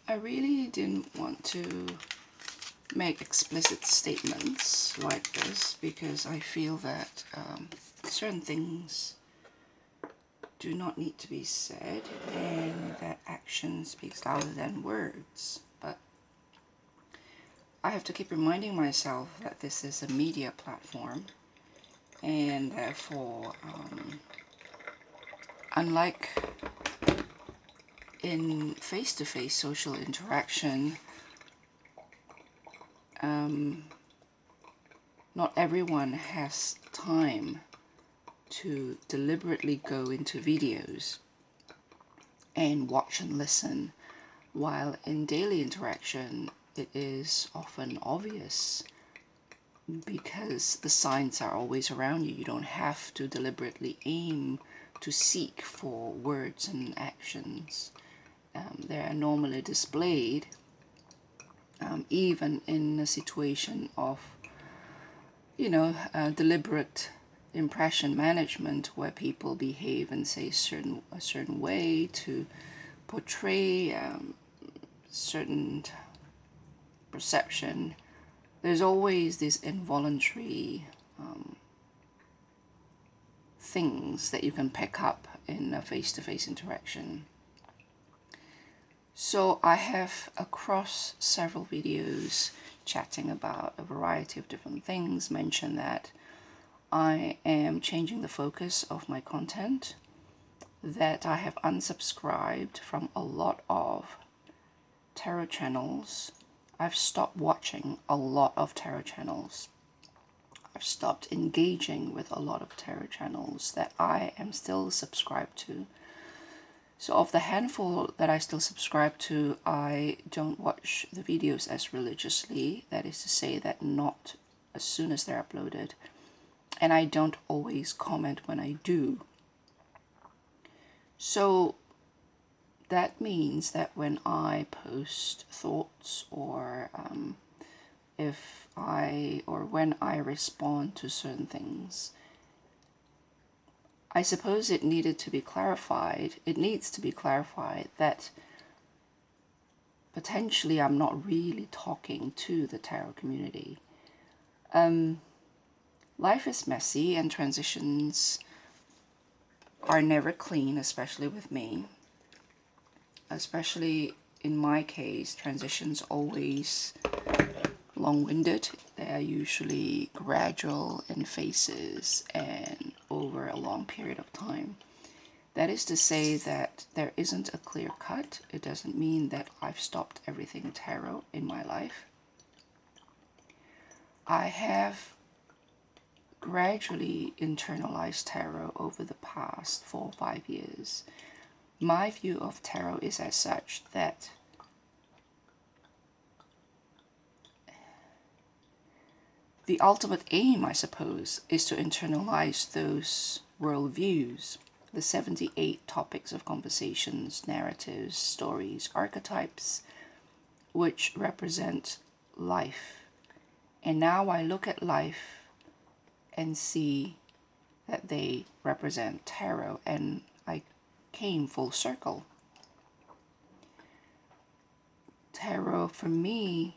I really didn't want to make explicit statements like this because I feel that certain things do not need to be said and that action speaks louder than words. But I have to keep reminding myself that this is a media platform, and therefore, unlike in face-to-face social interaction, not everyone has time to deliberately go into videos and watch and listen, while in daily interaction it is often obvious because the signs are always around you. You don't have to deliberately aim to seek for words and actions. They are normally displayed even in a situation of, deliberate impression management where people behave and say a certain way to portray certain perception. There's always these involuntary things that you can pick up in a face-to-face interaction. So I have, across several videos chatting about a variety of different things, mentioned that I am changing the focus of my content, that I have unsubscribed from a lot of tarot channels. I've stopped watching a lot of tarot channels. I've stopped engaging with a lot of tarot channels that I am still subscribed to. So of the handful that I still subscribe to, I don't watch the videos as religiously. That is to say that not as soon as they're uploaded. And I don't always comment when I do. So that means that when I post thoughts or when I respond to certain things, I suppose it needs to be clarified that potentially I'm not really talking to the tarot community. Life is messy and transitions are never clean, especially with me. Especially in my case, transitions always long-winded. They are usually gradual in phases and over a long period of time. That is to say that there isn't a clear cut. It doesn't mean that I've stopped everything tarot in my life. I have gradually internalized tarot over the past 4 or 5 years. My view of tarot is as such that the ultimate aim, I suppose, is to internalize those worldviews, the 78 topics of conversations, narratives, stories, archetypes, which represent life. And now I look at life and see that they represent tarot, and I came full circle. Tarot for me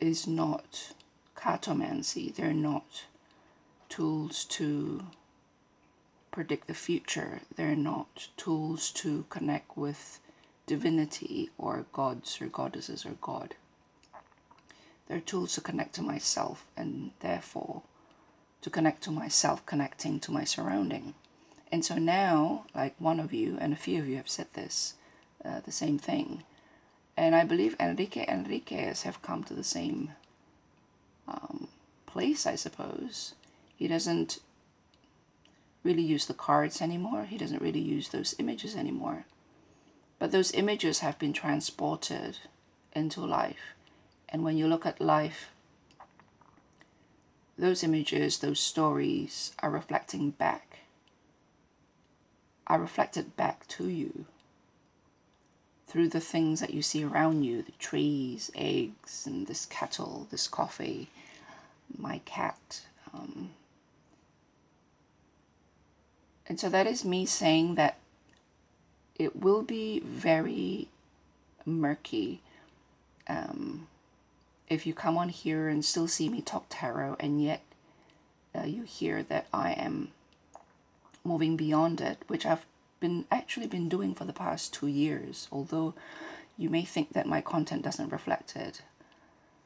is not cartomancy. They're not tools to predict the future. They're not tools to connect with divinity or gods or goddesses or God. They're tools to connect to myself, and therefore to connect to myself, connecting to my surrounding. And so now, like one of you and a few of you have said this, the same thing. And I believe Enriquez have come to the same place, I suppose. He doesn't really use the cards anymore. He doesn't really use those images anymore. But those images have been transported into life. And when you look at life, those images, those stories are reflected back to you through the things that you see around you, the trees, eggs, and this kettle, this coffee, my cat. And so that is me saying that it will be very murky. If you come on here and still see me talk tarot, and yet you hear that I am moving beyond it, which I've actually been doing for the past 2 years, although you may think that my content doesn't reflect it.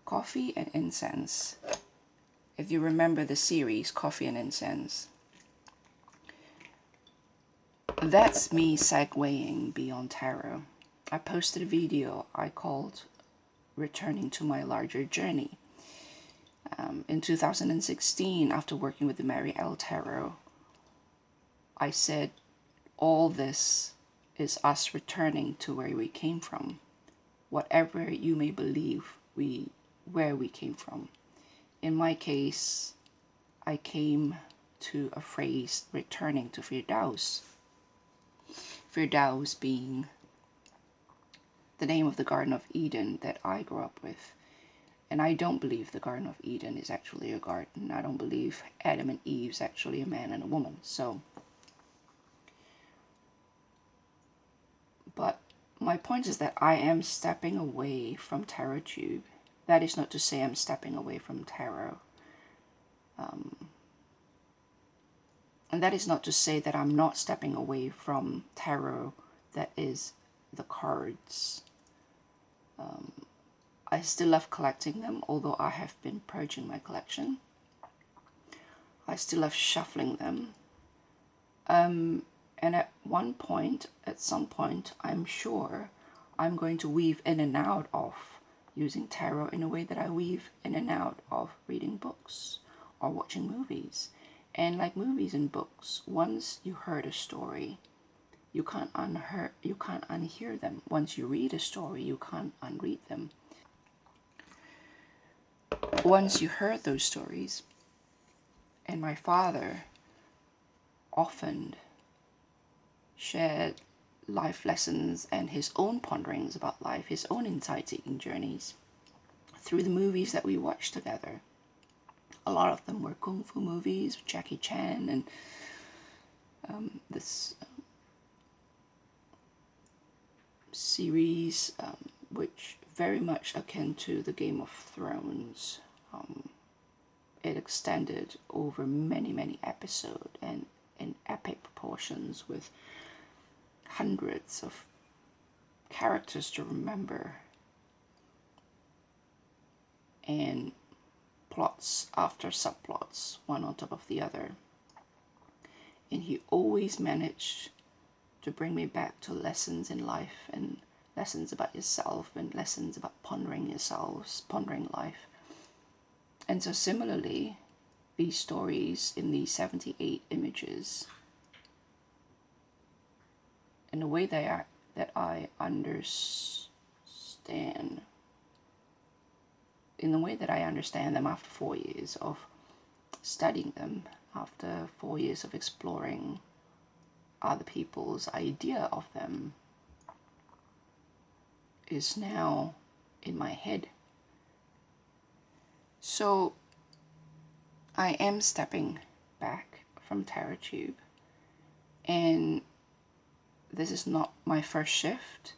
Coffee and incense. If you remember the series, Coffee and Incense, that's me segueing beyond tarot. I posted a video I called Returning to My Larger Journey. In 2016, after working with the Mary L. Tarot, I said all this is us returning to where we came from. Whatever you may believe where we came from. In my case, I came to a phrase, returning to Firdaus. Firdaus being the name of the Garden of Eden that I grew up with. And I don't believe the Garden of Eden is actually a garden. I don't believe Adam and Eve is actually a man and a woman. So, but my point is that I am stepping away from TarotTube. That is not to say I'm stepping away from tarot. And that is not to say that I'm not stepping away from tarot, that is the cards. I still love collecting them, although I have been purging my collection. I still love shuffling them. And at some point, I'm sure I'm going to weave in and out of using tarot in a way that I weave in and out of reading books or watching movies. And like movies and books, once you heard a story, you can't unhear them. Once you read a story, you can't unread them. Once you heard those stories, and my father often shared life lessons and his own ponderings about life, his own insight-seeking journeys through the movies that we watched together. A lot of them were kung fu movies, Jackie Chan, and this series, which very much akin to the Game of Thrones. It extended over many episodes and in epic proportions, with hundreds of characters to remember and plots after subplots, one on top of the other. And he always managed to bring me back to lessons in life, and lessons about yourself, and lessons about pondering yourselves, pondering life. And so similarly, these stories in these 78 images, in a way that I understand, in the way that I understand them after 4 years of studying them, after 4 years of exploring other people's idea of them, is now in my head. So I am stepping back from TarotTube, and this is not my first shift.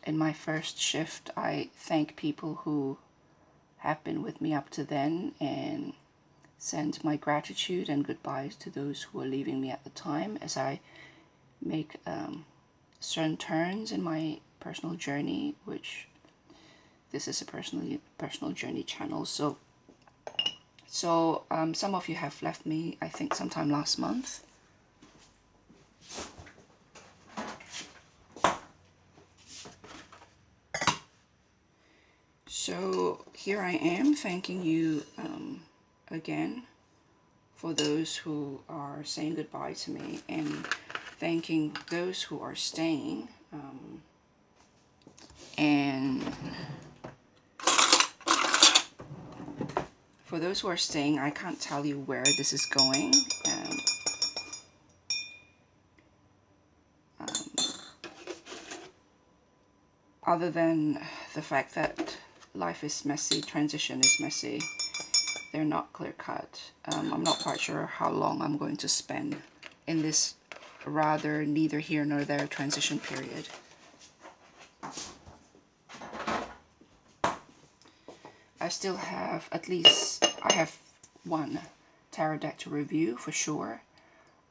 In my first shift, I thank people who have been with me up to then, and send my gratitude and goodbyes to those who are leaving me at the time, as I make certain turns in my personal journey, which this is a personal journey channel. So some of you have left me, I think, sometime last month. So here I am thanking you again for those who are saying goodbye to me, and thanking those who are staying. And for those who are staying, I can't tell you where this is going. Other than the fact that life is messy, transition is messy, they're not clear-cut. I'm not quite sure how long I'm going to spend in this rather neither here nor there transition period. I still have I have one tarot deck to review for sure,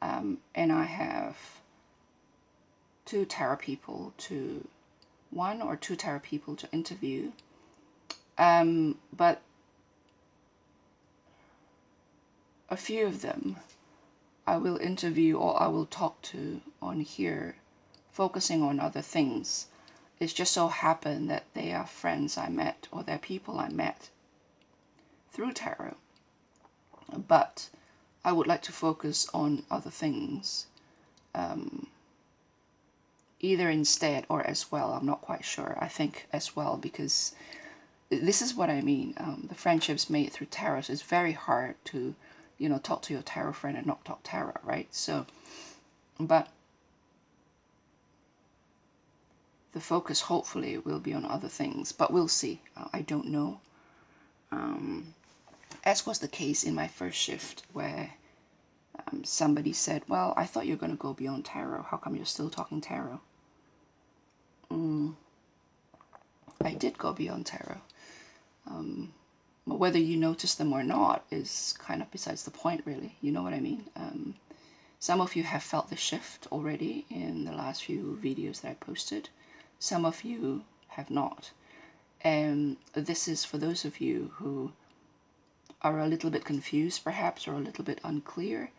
and I have one or two tarot people to interview, but a few of them I will interview or I will talk to on here, focusing on other things. It's just so happened that they are friends I met, or they're people I met through tarot. But I would like to focus on other things, either instead or as well. I'm not quite sure. I think as well, because this is what I mean. The friendships made through tarot is very hard to, talk to your tarot friend and not talk tarot, right? So, but the focus hopefully will be on other things, but we'll see. I don't know. As was the case in my first shift, where somebody said, well, I thought you were going to go beyond tarot. How come you're still talking tarot? I did go beyond tarot. But whether you notice them or not is kind of besides the point, really. You know what I mean? Some of you have felt the shift already in the last few videos that I posted. Some of you have not. And this is for those of you who are a little bit confused, perhaps, or a little bit unclear.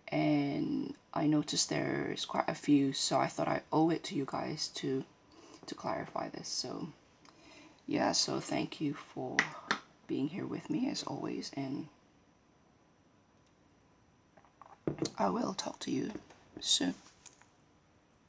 And I noticed there's quite a few, so I thought I owe it to you guys to clarify this. So yeah, so thank you for being here with me as always, and I will talk to you soon.